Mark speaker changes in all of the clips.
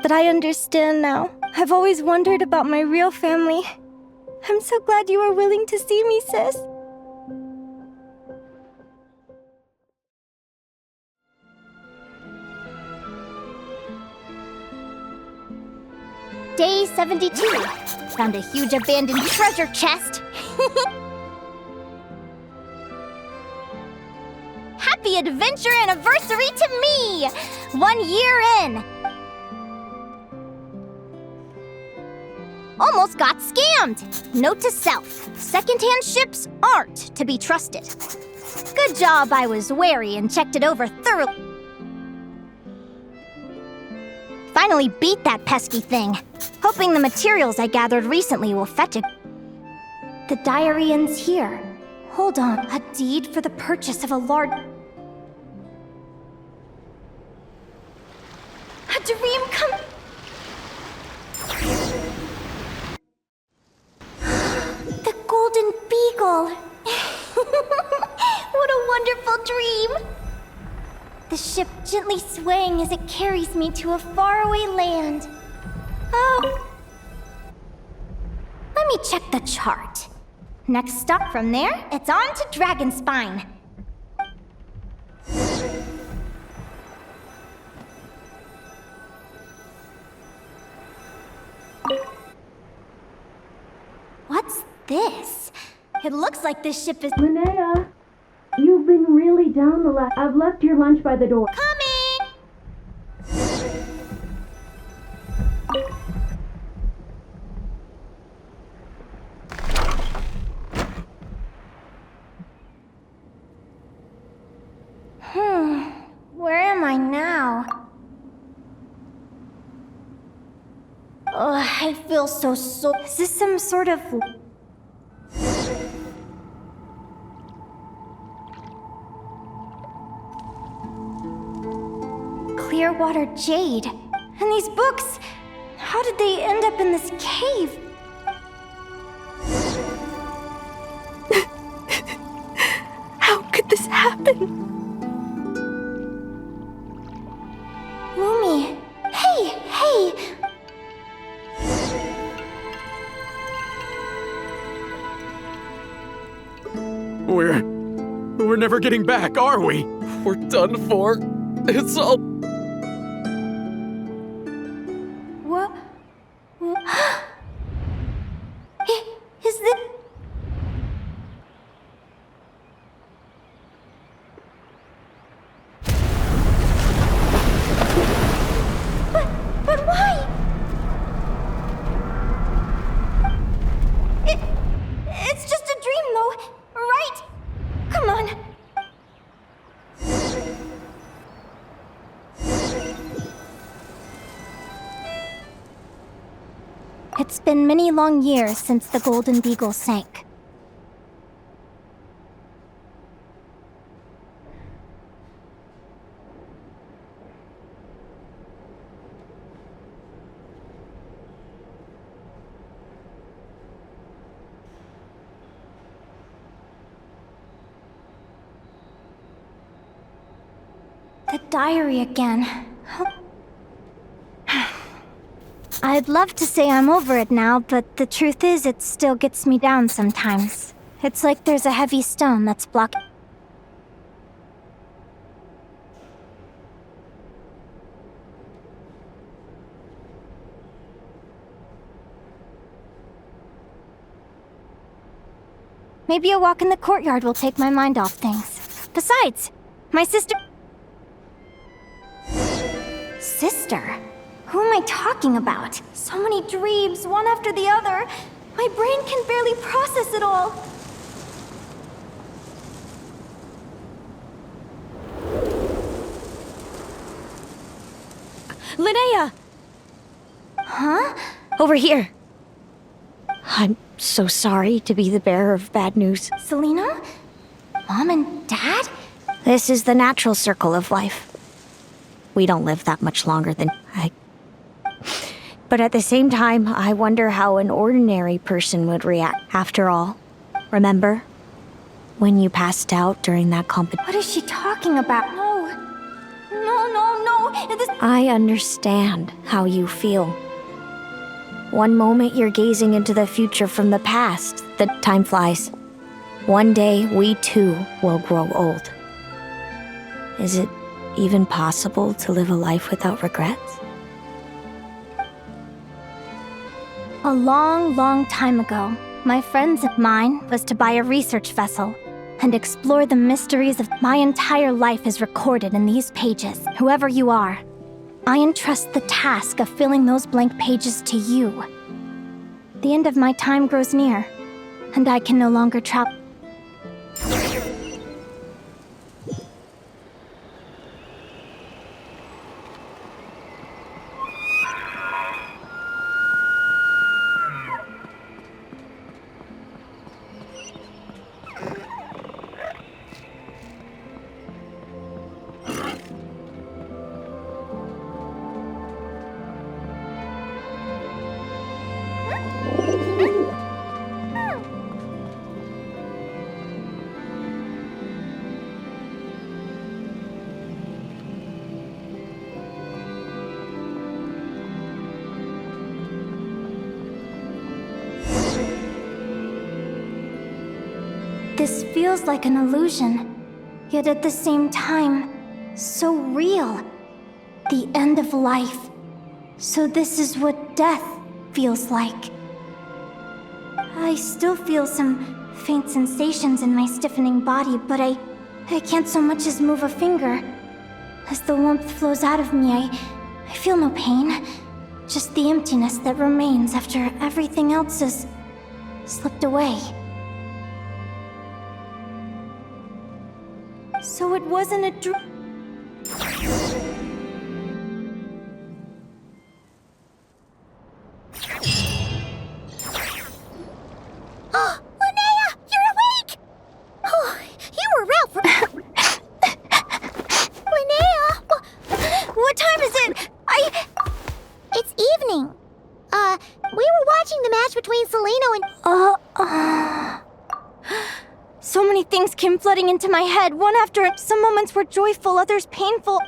Speaker 1: But I understand now. I've always wondered about my real family. I'm so glad you were willing to see me, sis.
Speaker 2: Day 72. Found a huge abandoned treasure chest. Happy adventure anniversary to me! 1 year in. Almost got scammed. Note to self. Secondhand ships aren't to be trusted. Good job I was wary and checked it over thoroughly. Finally beat that pesky thing. Hoping the materials I gathered recently will fetch it. The diary ends here. Hold on. A deed for the purchase of a large... A dream come... The Golden Beagle. What a wonderful dream. The ship gently swaying as it carries me to a faraway land. Oh. Let me check the chart. Next stop from there, it's on to Dragonspine. What's this? It looks like this ship is...
Speaker 3: Linnea, you've been really down the last... I've left your lunch by the door.
Speaker 2: Coming! Where am I now? Oh, I feel so... Is this some sort of... Clearwater jade? And these books? How did they end up in this cave?
Speaker 1: How could this happen?
Speaker 2: Lumi! Hey!
Speaker 4: We're never getting back, are we? We're done for. It's all...
Speaker 2: What? Is this... But why? It's just a dream, though, right? Come on. It's been many long years since the Golden Beagle sank. The diary again. I'd love to say I'm over it now, but the truth is it still gets me down sometimes. It's like there's a heavy stone that's blocking. Maybe a walk in the courtyard will take my mind off things. Besides, my sister... Sister? Who am I talking about? So many dreams, one after the other. My brain can barely process it all.
Speaker 1: Linnea!
Speaker 2: Huh?
Speaker 1: Over here. I'm so sorry to be the bearer of bad news.
Speaker 2: Celeno? Mom and Dad?
Speaker 1: This is the natural circle of life. We don't live that much longer than I... But at the same time, I wonder how an ordinary person would react. After all, remember? When you passed out during that competition?
Speaker 2: What is she talking about? No.
Speaker 1: I understand how you feel. One moment you're gazing into the future from the past. The time flies. One day we too will grow old. Is it even possible to live a life without regrets?
Speaker 2: A long, long time ago, my friends and mine was to buy a research vessel and explore the mysteries of my entire life is recorded in these pages. Whoever you are, I entrust the task of filling those blank pages to you. The end of my time grows near, and I can no longer travel. This feels like an illusion, yet at the same time, so real. The end of life. So this is what death feels like. I still feel some faint sensations in my stiffening body, but I can't so much as move a finger. As the warmth flows out of me, I feel no pain. Just the emptiness that remains after everything else has slipped away. So it wasn't a dream. Oh, Linnea, you're awake! Oh, you were out for... Linnea! What time is it? It's evening. We were watching the match between Celeno and... So many things came flooding into my head, one after another. Some moments were joyful, others painful.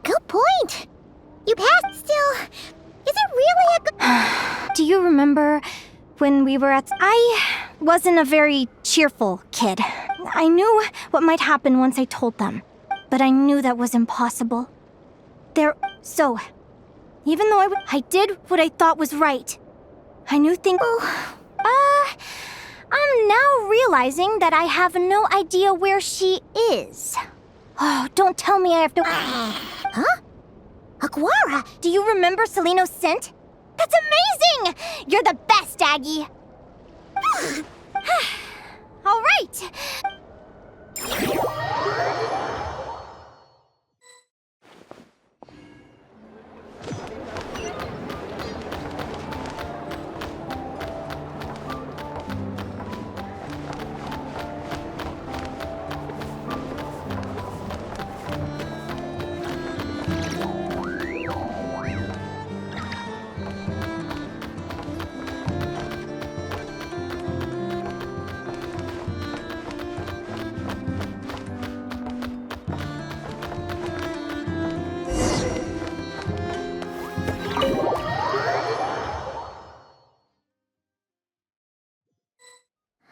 Speaker 2: Good point. You passed still. Is it really a good... Do you remember when we were at... I wasn't a very cheerful kid. I knew what might happen once I told them, but I knew that was impossible. So, even though I did what I thought was right, I knew things... I'm now realizing that I have no idea where she is. Oh, don't tell me I have to... Huh? Aquara, do you remember Celeno's scent? That's amazing! You're the best, Aggie! All right!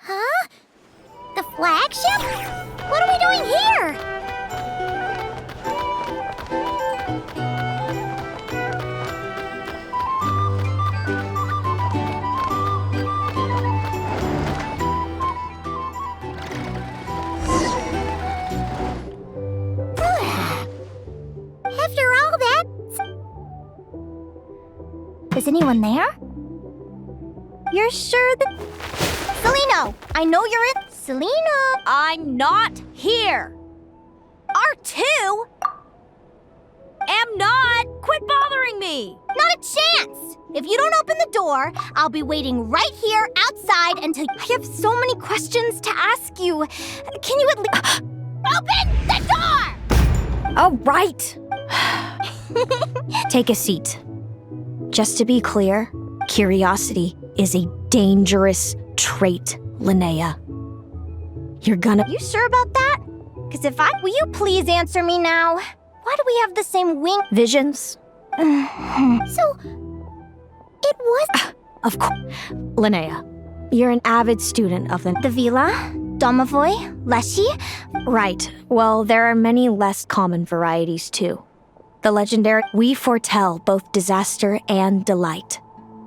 Speaker 2: Huh? The flagship? What are we doing here? After all that... Is anyone there? You're sure that... Celeno! I know you're in... Celeno!
Speaker 1: I'm not here.
Speaker 2: R2?
Speaker 1: Am not. Quit bothering me.
Speaker 2: Not a chance! If you don't open the door, I'll be waiting right here outside until... I have so many questions to ask you. Can you at least... Open the door!
Speaker 1: All right. Take a seat. Just to be clear, curiosity is a dangerous trait, Linnea. You're gonna—
Speaker 2: You sure about that? Because if I— Will you please answer me now? Why do we have the same wing—
Speaker 1: Visions?
Speaker 2: So, it was—
Speaker 1: Of course. Linnea, you're an avid student of
Speaker 2: the Vila, Domovoy, Leshy?
Speaker 1: Right. Well, there are many less common varieties, too. The legendary— We foretell both disaster and delight.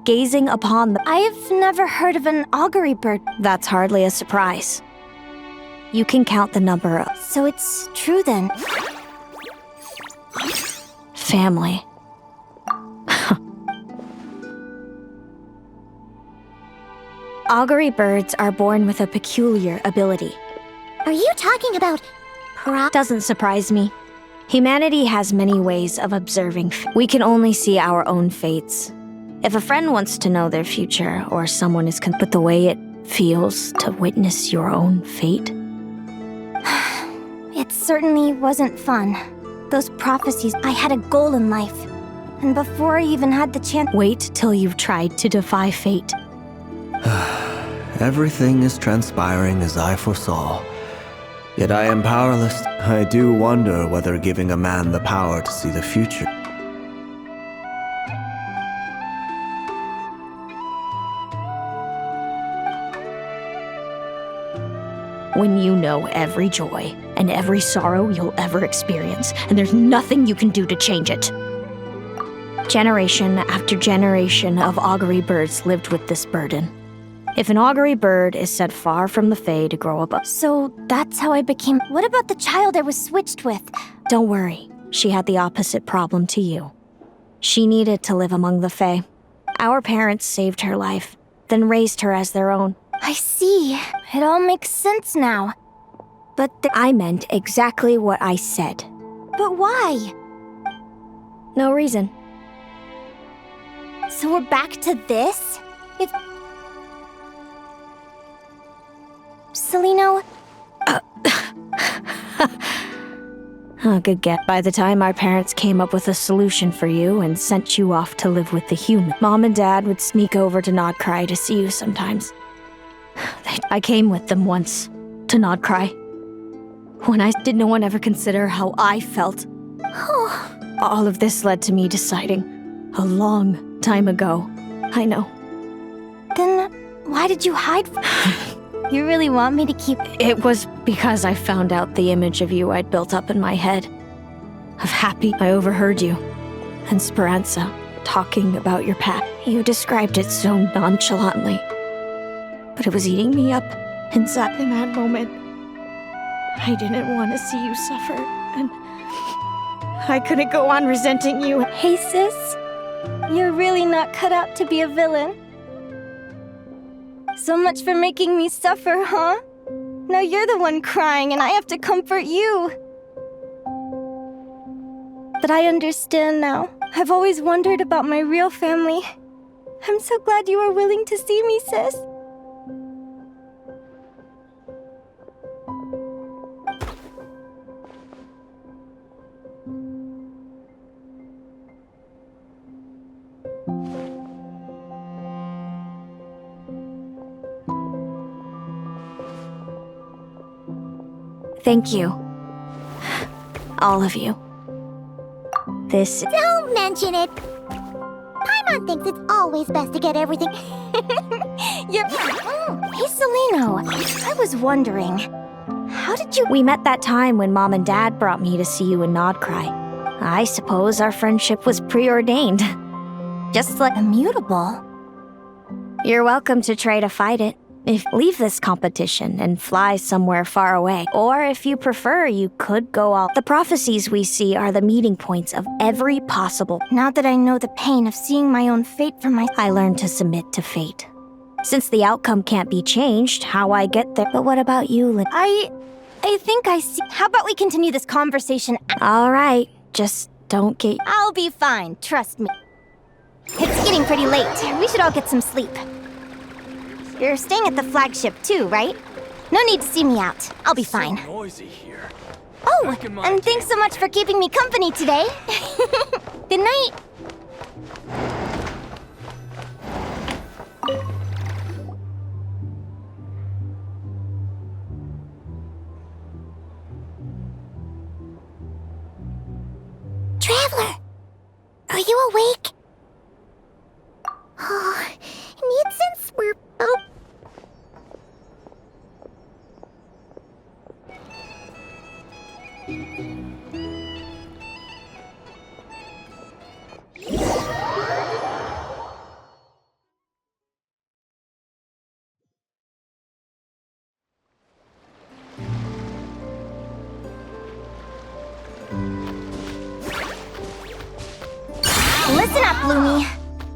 Speaker 1: Gazing upon the—
Speaker 2: I've never heard of an augury bird.
Speaker 1: That's hardly a surprise. You can count the number of—
Speaker 2: So it's true then.
Speaker 1: Family. Augury birds are born with a peculiar ability.
Speaker 2: Are you talking about
Speaker 1: Doesn't surprise me. Humanity has many ways of observing. We can only see our own fates. If a friend wants to know their future, or someone is but the way it feels to witness your own fate.
Speaker 2: It certainly wasn't fun. Those prophecies— I had a goal in life. And before I even had the chance—
Speaker 1: Wait till you've tried to defy fate.
Speaker 5: Everything is transpiring as I foresaw. Yet I am powerless. I do wonder whether giving a man the power to see the future.
Speaker 1: When you know every joy and every sorrow you'll ever experience, and there's nothing you can do to change it. Generation after generation of augury birds lived with this burden. If an augury bird is sent far from the Fae to grow up—
Speaker 2: So that's how I became— What about the child I was switched with?
Speaker 1: Don't worry, she had the opposite problem to you. She needed to live among the Fae. Our parents saved her life, then raised her as their own.
Speaker 2: I see. It all makes sense now.
Speaker 1: But I meant exactly what I said.
Speaker 2: But why?
Speaker 1: No reason.
Speaker 2: So we're back to this? It's... Celeno?
Speaker 1: Good get. By the time our parents came up with a solution for you and sent you off to live with the human, Mom and Dad would sneak over to Nodcry to see you sometimes. I came with them once, to Nodcry. When did no one ever consider how I felt? All of this led to me deciding, a long time ago. I know.
Speaker 2: Then why did you hide You really want me to keep—
Speaker 1: It was because I found out the image of you I'd built up in my head. Of Happy, I overheard you. And Speranza, talking about your past. You described it so nonchalantly. But it was eating me up inside in that moment. I didn't want to see you suffer, and I couldn't go on resenting you.
Speaker 2: Hey sis, you're really not cut out to be a villain. So much for making me suffer, huh? Now you're the one crying and I have to comfort you. But I understand now. I've always wondered about my real family. I'm so glad you are willing to see me, sis.
Speaker 1: Thank you. All of you. This—
Speaker 2: Don't mention it. Paimon thinks it's always best to get everything. Hey, Celeno. I was wondering, how did you—
Speaker 1: We met that time when Mom and Dad brought me to see you in Nodcry. I suppose our friendship was preordained. Just like—
Speaker 2: Immutable?
Speaker 1: You're welcome to try to fight it. Leave this competition and fly somewhere far away. Or if you prefer, you could go all— The prophecies we see are the meeting points of every possible—
Speaker 2: Now that I know the pain of seeing my own fate for my—
Speaker 1: I learned to submit to fate. Since the outcome can't be changed, how I get there— But what about you, Lin—
Speaker 2: I think I see— How about we continue this conversation—
Speaker 1: All right, just don't get—
Speaker 2: I'll be fine, trust me. It's getting pretty late. We should all get some sleep. You're staying at the flagship too, right? No need to see me out. I'll be fine.
Speaker 4: So noisy here.
Speaker 2: Oh,
Speaker 4: Back in my
Speaker 2: and thanks so much for keeping me company today. Good night. awake? Oh, need since we're both... Listen up, Bloomy.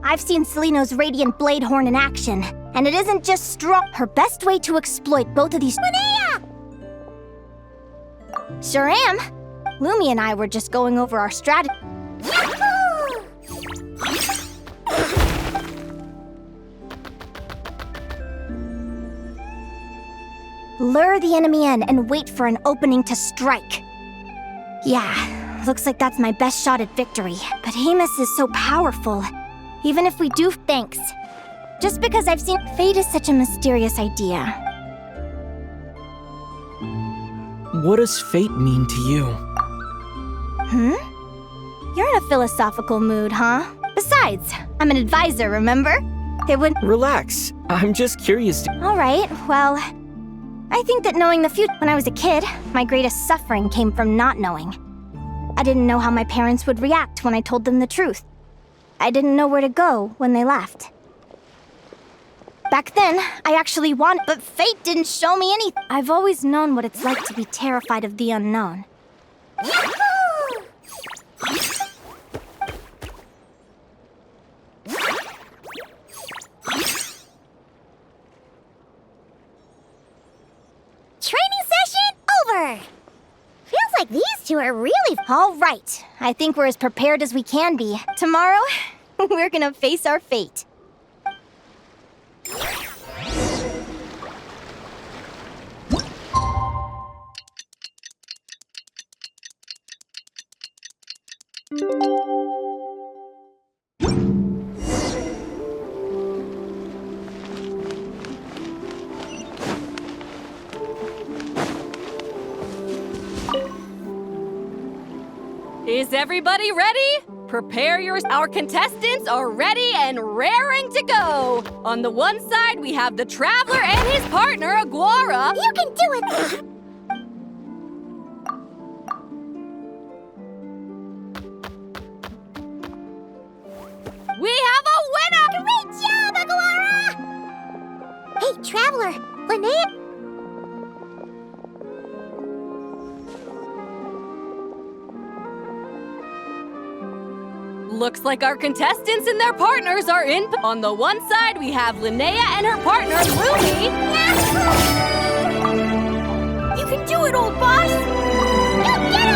Speaker 2: I've seen Celeno's Radiant Blade Horn in action, and it isn't just strong. Her best way to exploit both of these... Linnea! Sure am. Lumi and I were just going over our strategy. Lure the enemy in and wait for an opening to strike. Yeah, looks like that's my best shot at victory. But Amos is so powerful. Even if we do, thanks. Just because I've seen... Fate is such a mysterious idea.
Speaker 6: What does fate mean to you?
Speaker 2: You're in a philosophical mood, huh? Besides, I'm an advisor, remember? It would...
Speaker 6: Relax. I'm just curious to...
Speaker 2: Alright, well... I think that knowing the future... When I was a kid, my greatest suffering came from not knowing. I didn't know how my parents would react when I told them the truth. I didn't know where to go when they left. Back then, I actually wanted... But fate didn't show me anything. I've always known what it's like to be terrified of the unknown.
Speaker 7: Training session over! Feels like these two are really...
Speaker 2: All right, I think we're as prepared as we can be. Tomorrow, we're gonna face our fate.
Speaker 8: Is everybody ready? Prepare yours. Our contestants are ready and raring to go. On the one side, we have the Traveler and his partner, Aguara.
Speaker 7: You can do it!
Speaker 8: We have a winner!
Speaker 7: Great job, Aguara! Hey, Traveler, Linnea...
Speaker 8: Looks like our contestants and their partners are in. On the one side, we have Linnea and her partner, Lumi.
Speaker 2: You can do it, old boss!
Speaker 7: You did